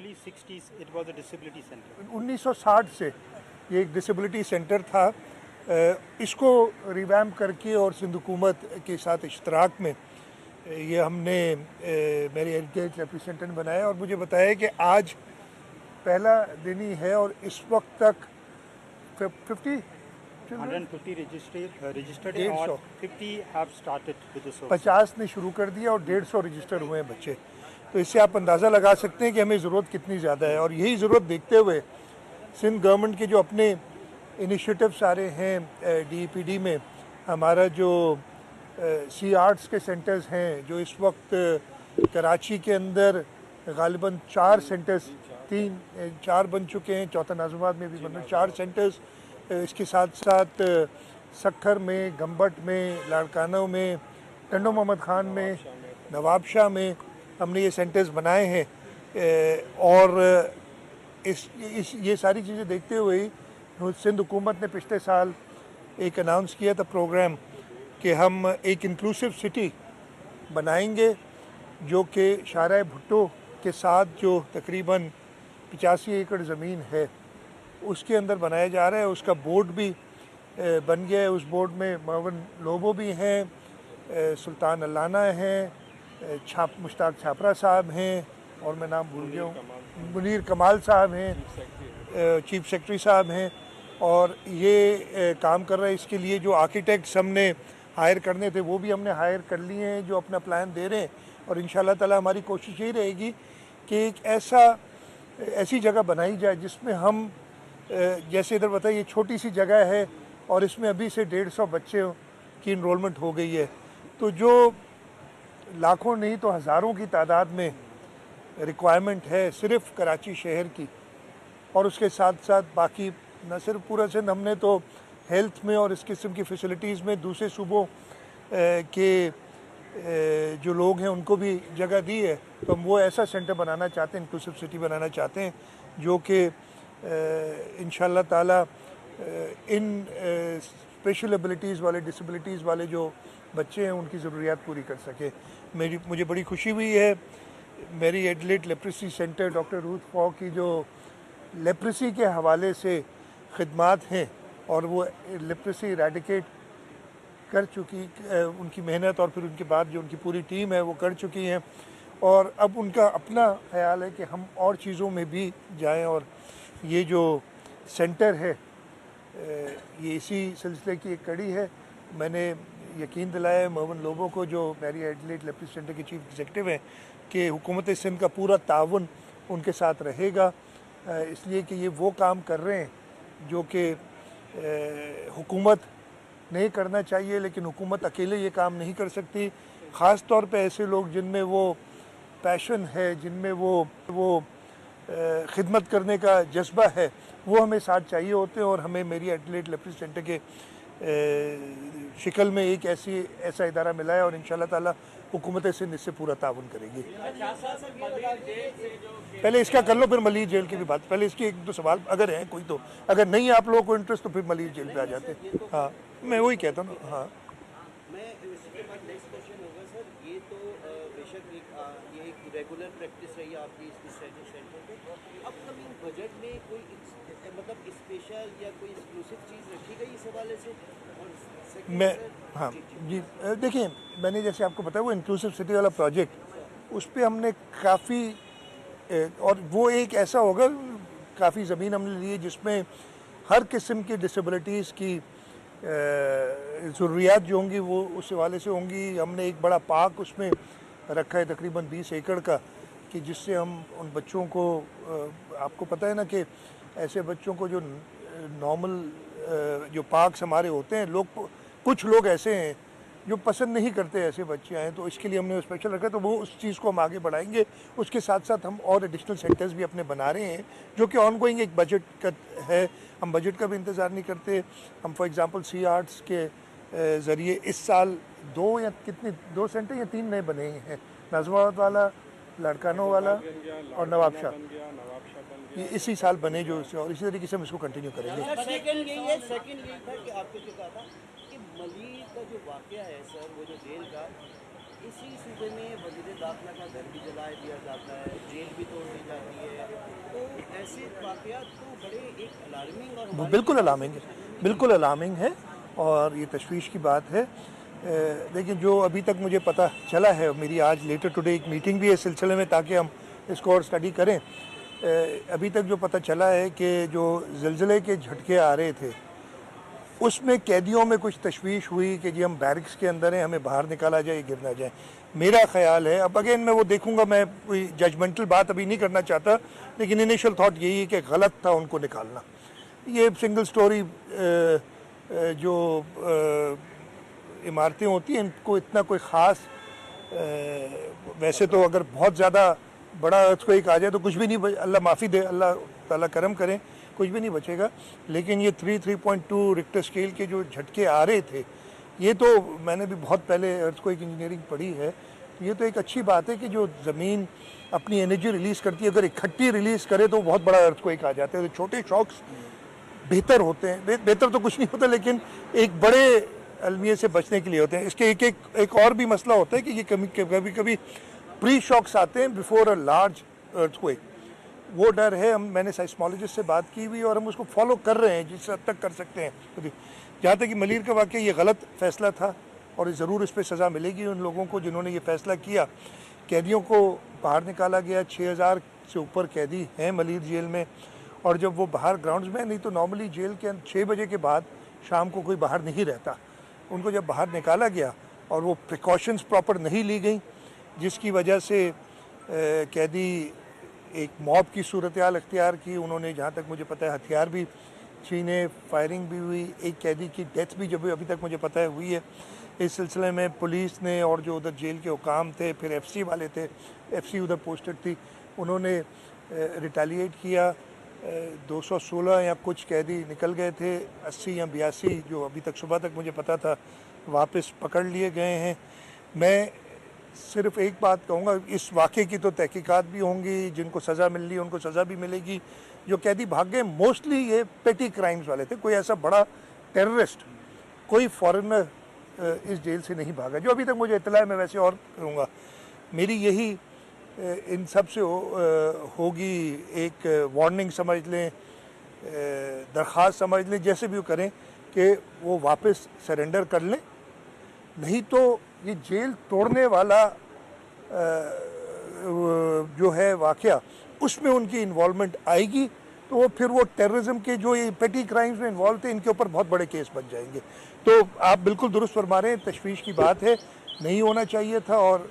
early 60s it was a disability center. 1960 से ये एक डिसेबिलिटी सेंटर था। इसको रिवैम्प करके और सिंध हुकूमत के साथ इश्तराक में ये हमने मेरी हेरिटेज रिप्रेजेंटेटिव बनाया और मुझे बताया कि आज पहला दिन ही है और इस वक्त तक 150 registered और 50 have started with the service. 50 ने शुरू कर दिया और 150 रजिस्टर हुए हैं बच्चे। तो इससे आप अंदाज़ा लगा सकते हैं कि हमें ज़रूरत कितनी ज़्यादा है और यही ज़रूरत देखते हुए सिंध गवर्नमेंट के जो अपने इनिशिएटिव्स आ रहे हैं DEPD में, हमारा जो सी आर्ट्स के सेंटर्स हैं जो इस वक्त कराची के अंदर गालिबन 4 सेंटर्स 4 बन चुके हैं, चौथा नाज़िमाबाद में भी बन रहे 4 सेंटर्स। इसके साथ साथ सक्खर में, गम्बट में, लाड़काना में, टंडो मोहम्मद खान में, नवाबशाह में हमने ये सेंटर्स बनाए हैं। और ये सारी चीज़ें देखते हुए ही सिंध हुकूमत ने पिछले साल एक अनाउंस किया था प्रोग्राम कि हम एक इंक्लूसिव सिटी बनाएंगे जो कि शाहराह भुट्टो के साथ जो तकरीबन 85 एकड़ ज़मीन है उसके अंदर बनाया जा रहा है। उसका बोर्ड भी बन गया है। उस बोर्ड में मोहन लोबो भी हैं, सुल्तान अल्लाना हैं, मुश्ताक छापरा साहब हैं और मैं नाम भूल गया हूँ, मुनीर कमाल साहब हैं, चीफ सेक्रेटरी साहब हैं और ये काम कर रहा है। इसके लिए जो आर्किटेक्ट्स हमने हायर करने थे वो भी हमने हायर कर लिए हैं जो अपना प्लान दे रहे हैं। और इंशाल्लाह ताला हमारी कोशिश यही रहेगी कि एक ऐसी जगह बनाई जाए जिसमें हम जैसे इधर बताइए ये छोटी सी जगह है और इसमें अभी से 150 बच्चे की इनरोलमेंट हो गई है। तो जो लाखों नहीं तो हज़ारों की तादाद में रिक्वायरमेंट है सिर्फ कराची शहर की और उसके साथ साथ बाकी न सिर्फ पूरा सिंध, हमने तो हेल्थ में और इस किस्म की फैसिलिटीज़ में दूसरे सूबों के जो लोग हैं उनको भी जगह दी है। तो हम वो ऐसा सेंटर बनाना चाहते हैं, इंक्लूसिव सिटी बनाना चाहते हैं जो कि इंशाल्लाह ताला इन स्पेशल एबिलिटीज़ वाले, डिसेबिलिटीज़ वाले जो बच्चे हैं उनकी ज़रूरियात पूरी कर सके। मुझे बड़ी खुशी हुई है मेरी Adelaide leprosy centre doctor Ruth Pfau की जो लेप्रेसी के हवाले से खिदमात हैं और वो लेप्रेसी इरेडिकेट कर चुकी, उनकी मेहनत और फिर उनके बाद जो उनकी पूरी टीम है वो कर चुकी हैं और अब उनका अपना ख्याल है कि हम और चीज़ों में भी जाएं। और ये जो सेंटर है ये इसी सिलसिले की एक कड़ी है। मैंने यकीन दिलाया मोहन लोबो को जो मेरी एडलेट लेप्रेसी सेंटर के चीफ एग्जीक्यूटिव हैं कि हुकूमत सिंध का पूरा ताउन उनके साथ रहेगा, इसलिए कि ये वो काम कर रहे हैं जो कि हुकूमत नहीं करना चाहिए, लेकिन हुकूमत अकेले ये काम नहीं कर सकती। ख़ास तौर पे ऐसे लोग जिनमें वो पैशन है, जिनमें वो खिदमत करने का जज्बा है, वो हमें साथ चाहिए होते हैं। और हमें मेरी एडलेट लेप्रेसी सेंटर के शिकल में एक ऐसा इदारा मिला है और इंशाल्लाह ताला हुकूमत सिंध इससे पूरा ताउन करेगी। पहले इसका कर लो फिर मलिर जेल की भी बात। पहले इसकी एक दो सवाल अगर हैं कोई, तो अगर नहीं है आप लोगों को इंटरेस्ट तो फिर मलिर जेल पे आ जाते। हाँ मैं वही कहता हूँ। हाँ मैं इसके बाद नेक्स्ट क्वेश्चन होगा सर, ये तो बेशक ये एक रेगुलर प्रैक्टिस रही आपकी इस सेंटर पे, अपकमिंग बजट में कोई मतलब स्पेशल या कोई एक्सक्लूसिव चीज़ रखी गई इस हवाले से? और मैं हाँ जी देखिए, मैंने जैसे आपको बताया वो इंक्लूसिव सिटी वाला प्रोजेक्ट, उस पर हमने काफ़ी और वो एक ऐसा होगा, काफ़ी ज़मीन हमने ली है जिसमें हर किस्म की डिसेबिलिटीज़ की ज़रूरियात जो होंगी वो उस हवाले से होंगी। हमने एक बड़ा पार्क उसमें रखा है तकरीबन 20 एकड़ का, कि जिससे हम उन बच्चों को, आपको पता है ना कि ऐसे बच्चों को जो नॉर्मल जो पार्क्स हमारे होते हैं, कुछ लोग ऐसे हैं जो पसंद नहीं करते ऐसे बच्चे आएँ, तो इसके लिए हमने स्पेशल रखा। तो वो उस चीज़ को हम आगे बढ़ाएंगे। उसके साथ साथ हम और एडिशनल सेंटर्स भी अपने बना रहे हैं जो कि ऑनगोइंग एक बजट का है। हम बजट का भी इंतज़ार नहीं करते। हम फॉर एग्ज़ाम्पल सी आर्ट्स के ज़रिए इस साल 2 सेंटर या 3 नए बने हैं, नाज़िमाबाद वाला, लड़कानों वाला और नवाबशाह, ये इसी साल बने जो, और इसी तरीके से हम इसको कंटिन्यू करेंगे। सेकंड यही था कि आपने जो कहा था कि मलिर का जो वाक़या है सर, वो जो जेल का, इसी सूबे में वज़ीर दाखिला का घर भी जला दिया जाता है, जेल भी तोड़ दी जाती है, तो ऐसे वाक़यात तो बड़े एक अलार्मिंग और वो बिल्कुल अलार्मिंग है, बिल्कुल अलार्मिंग है और ये तशवीश की बात है। लेकिन जो अभी तक मुझे पता चला है, मेरी आज लेटर टुडे एक मीटिंग भी है इस सिलसिले में ताकि हम इसको और स्टडी करें। अभी तक जो पता चला है कि जो ज़िलज़िले के झटके आ रहे थे उसमें कैदियों में कुछ तशवीश हुई कि जी हम बैरिक्स के अंदर हैं, हमें बाहर निकाला जाए, गिर ना जाए। मेरा ख्याल है, अब अगेन मैं वो देखूंगा, मैं कोई जजमेंटल बात अभी नहीं करना चाहता, लेकिन इनिशियल थॉट यही है कि गलत था उनको निकालना। ये सिंगल स्टोरी जो इमारतें होती हैं इनको इतना कोई ख़ास, वैसे तो अगर बहुत ज़्यादा बड़ा अर्थक्वेक आ जाए तो कुछ भी नहीं, अल्लाह माफ़ी दे, अल्लाह ताला करम करें, कुछ भी नहीं बचेगा। लेकिन ये 3.2 रिक्टर स्केल के जो झटके आ रहे थे, ये तो मैंने भी बहुत पहले अर्थक्वेक इंजीनियरिंग पढ़ी है, तो ये तो एक अच्छी बात है कि जो ज़मीन अपनी एनर्जी रिलीज़ करती है, अगर इकट्ठी रिलीज़ करे तो बहुत बड़ा अर्थक्वेक आ जाता है। तो छोटे शॉक्स बेहतर होते हैं, बेहतर तो कुछ नहीं होता, लेकिन एक बड़े अलमिये से बचने के लिए होते हैं। इसके एक और भी मसला होता है कि ये कभी कभी प्री शॉक्स आते हैं बिफोर अ लार्ज अर्थक्वेक। वो डर है, मैंने साइस्मोलॉजिस्ट से बात की हुई और हम उसको फॉलो कर रहे हैं जिस हद तक कर सकते हैं। तो जहाँ तक कि मलीर का वाक़या ये गलत फ़ैसला था और ज़रूर इस पर सज़ा मिलेगी उन लोगों को जिन्होंने ये फ़ैसला किया। कैदियों को बाहर निकाला गया, 6000 से ऊपर कैदी हैं मलीर जेल में, और जब वो बाहर ग्राउंड्स में, नहीं तो नॉर्मली जेल के 6 बजे के बाद शाम को कोई बाहर नहीं रहता, उनको जब बाहर निकाला गया और वो प्रिकॉशंस प्रॉपर नहीं ली गई, जिसकी वजह से कैदी एक मॉब की सूरत हाल अख्तियार की। उन्होंने, जहाँ तक मुझे पता है, हथियार भी छीने, फायरिंग भी हुई, एक कैदी की डेथ भी जब अभी तक मुझे पता है हुई है। इस सिलसिले में पुलिस ने और जो उधर जेल के हुकाम थे, फिर एफसी वाले थे, एफसी उधर पोस्टेड थी, उन्होंने रिटेलिएट किया। 216 या कुछ कैदी निकल गए थे, 80 या 82 जो अभी तक सुबह तक मुझे पता था वापस पकड़ लिए गए हैं। मैं सिर्फ एक बात कहूँगा, इस वाक़े की तो तहकीकात भी होंगी, जिनको सज़ा मिल रही है उनको सज़ा भी मिलेगी। जो कैदी भाग गए मोस्टली ये पेटी क्राइम्स वाले थे, कोई ऐसा बड़ा टेररिस्ट, कोई फॉरेनर इस जेल से नहीं भागा, जो अभी तक मुझे इत्तला है। मैं वैसे और करूँगा, मेरी यही इन सब से होगी एक वार्निंग समझ लें, दरख्वास्त समझ लें, जैसे भी वो करें कि वो वापस सरेंडर कर लें, नहीं तो ये जेल तोड़ने वाला जो है वाक़या, उसमें उनकी इन्वॉल्वमेंट आएगी तो वो फिर वो टेररिज्म के जो ये पेटी क्राइम्स में इन्वॉल्व थे, इनके ऊपर बहुत बड़े केस बन जाएंगे। तो आप बिल्कुल दुरुस्त फरमा रहे हैं, तशवीश की बात है, नहीं होना चाहिए था और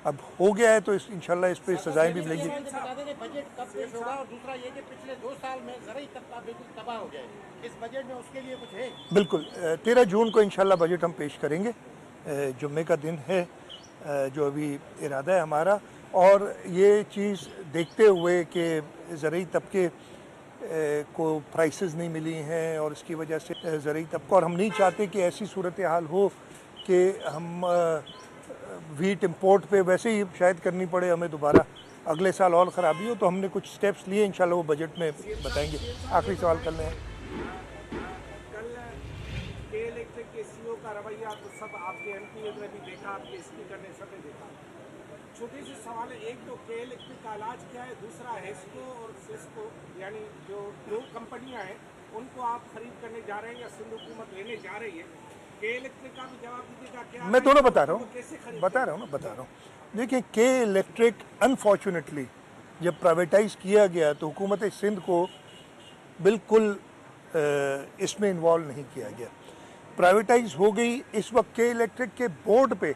अब हो गया है, तो इंशाल्लाह इस पर सजाएं भी मिलेंगी। बजट कब पेश होगा, और दूसरा ये कि पिछले 2 साल में ज़राई तबका बिल्कुल तबाह हो गया है, इस बजट में उसके लिए कुछ है? बिल्कुल, 13 जून को इंशाल्लाह बजट हम पेश करेंगे। जुम्मे का दिन है जो अभी इरादा है हमारा, और ये चीज़ देखते हुए कि ज़राई तबके को प्राइसेस नहीं मिली हैं और इसकी वजह से ज़राई तबका, और हम नहीं चाहते कि ऐसी सूरत हाल हो कि हम वीट इंपोर्ट पे वैसे ही शायद करनी पड़े हमें दोबारा, अगले साल और ख़राबी हो, तो हमने कुछ स्टेप्स लिए, इंशाल्लाह वो बजट में बताएंगे। आखिरी सवाल कर लें। सीओ का रवैया तो सब आपके एमपी ने भी देखा, आपके स्पीकर ने सब देखा। छोटे से सवाल है, एक तो के इलेक्ट्रिक का इलाज क्या है, दूसरा हेस्को और सिस्को यानी जो 2 कंपनियां हैं उनको आप खरीद करने जा रहे हैं या सिंध हुकूमत लेने जा रही है? के इलेक्ट्रिक का भी जवाब दीजिएगा। क्या मैं दोनों बता रहा हूँ। देखिए, के इलेक्ट्रिक अनफॉर्चुनेटली जब प्राइवेटाइज किया गया तो हुकूमत सिंध को बिल्कुल इसमें इन्वॉल्व नहीं किया गया, प्राइवेटाइज हो गई। इस वक्त के इलेक्ट्रिक के बोर्ड पे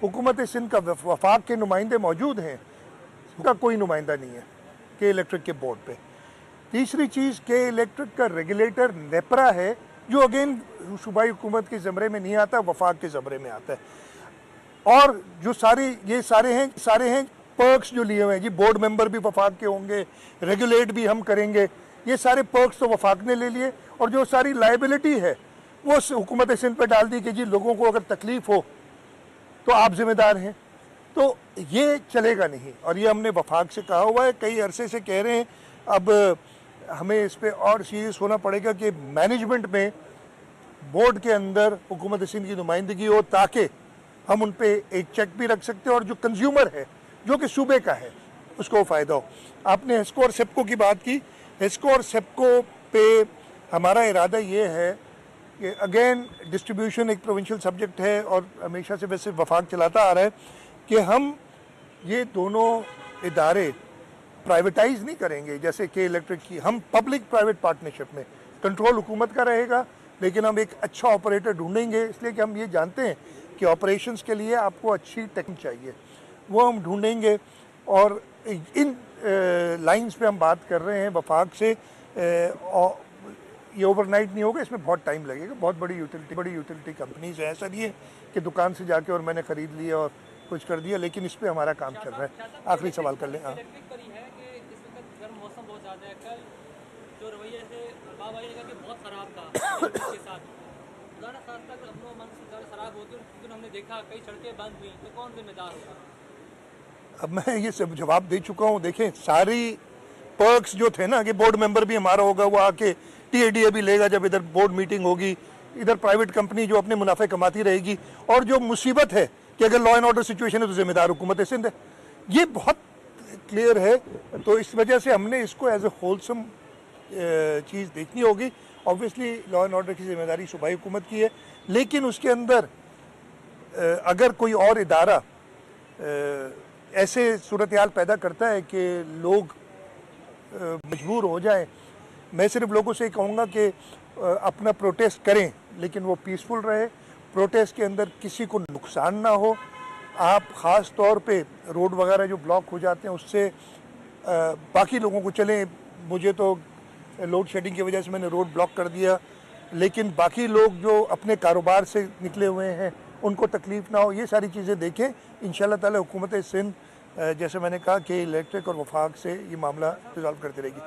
हुकूमत सिंध का वफाक के नुमाइंदे मौजूद हैं, उसका कोई नुमाइंदा नहीं है के इलेक्ट्रिक के बोर्ड पे। तीसरी चीज़, के इलेक्ट्रिक का रेगुलेटर नेपरा है, जो अगेन सूबाई हुकूमत के ज़मरे में नहीं आता, वफाक के ज़मरे में आता है। और जो ये सारे हैं पर्क्स जो लिए हुए हैं जी, बोर्ड मेंबर भी वफाक के होंगे, रेगुलेट भी हम करेंगे, ये सारे पर्क्स तो वफाक ने ले लिए, और जो सारी लाइबिलिटी है वो हुकूमत सिंध पे डाल दी कि जी लोगों को अगर तकलीफ़ हो तो आप जिम्मेदार हैं। तो ये चलेगा नहीं, और ये हमने वफाक से कहा हुआ है, कई अरसे से कह रहे हैं। अब हमें इस पर और सीरियस होना पड़ेगा कि मैनेजमेंट में बोर्ड के अंदर हुकूमत सिंध की नुमाइंदगी हो, ताकि हम उन पे एक चेक भी रख सकते हैं और जो कंज्यूमर है जो कि सूबे का है उसको फ़ायदा हो। आपने हेस्को और सेप्को की बात की। हेस्को और सेप्को पे हमारा इरादा ये है कि अगेन डिस्ट्रीब्यूशन एक प्रोविंशियल सब्जेक्ट है और हमेशा से वैसे वफाक चलाता आ रहा है कि हम ये दोनों इदारे प्राइवेटाइज नहीं करेंगे जैसे के इलेक्ट्रिक की। हम पब्लिक प्राइवेट पार्टनरशिप में, कंट्रोल हुकूमत का रहेगा लेकिन हम एक अच्छा ऑपरेटर ढूंढेंगे, इसलिए कि हम ये जानते हैं कि ऑपरेशंस के लिए आपको अच्छी टेक्निक चाहिए, वो हम ढूंढेंगे। और इन लाइंस पे हम बात कर रहे हैं वफाक से। और ये ओवरनाइट नहीं होगा, इसमें बहुत टाइम लगेगा। बहुत बड़ी यूटिलिटी कंपनीज है, ऐसा नहीं है कि दुकान से जाके और मैंने ख़रीद लिया और कुछ कर दिया, लेकिन इस पे हमारा काम चल रहा है। आखिरी सवाल कर लें। हाँ, इलेक्ट्रिक पर ही है कि इस वक्त गर्म मौसम बहुत ज़्यादा है। कल जो रवैया से बाबा जी ने कहा कि बहुत ख़राब था के साथ ज़्यादा साथ तक अपनों मन से ज़्यादा ख़राब होती है, क्योंकि हमने देखा कई सड़कें बंद हुई, तो कौन जिम्मेदार होगा? अब मैं ये सब जवाब दे चुका हूँ। देखें, सारी पर्क्स जो थे ना कि बोर्ड मेंबर भी हमारा होगा, वो आके TADA भी लेगा जब इधर बोर्ड मीटिंग होगी, इधर प्राइवेट कंपनी जो अपने मुनाफे कमाती रहेगी। और जो मुसीबत है कि अगर लॉ एंड ऑर्डर सिचुएशन है तो जिम्मेदार हुकूमत सिंध है, ये बहुत क्लियर है। तो इस वजह से हमने इसको एज ए होलसम चीज़ देखनी होगी। ऑब्वियसली लॉ एंड ऑर्डर की जिम्मेदारी सूबाई हुकूमत की है, लेकिन उसके अंदर अगर कोई और इदारा ऐसे सूरत हाल पैदा करता है कि लोग मजबूर हो जाए, मैं सिर्फ लोगों से कहूँगा कि अपना प्रोटेस्ट करें लेकिन वो पीसफुल रहे, प्रोटेस्ट के अंदर किसी को नुकसान ना हो। आप ख़ास तौर पे रोड वगैरह जो ब्लॉक हो जाते हैं उससे बाकी लोगों को चलें। मुझे तो लोड शेडिंग की वजह से मैंने रोड ब्लॉक कर दिया, लेकिन बाकी लोग जो अपने कारोबार से निकले हुए हैं उनको तकलीफ़ ना हो, ये सारी चीज़ें देखें। इंशाल्लाह ताला हुकूमत सिंध जैसे मैंने कहा कि इलेक्ट्रिक और वफाक से ये मामला रिजॉल्व करती रहेगी।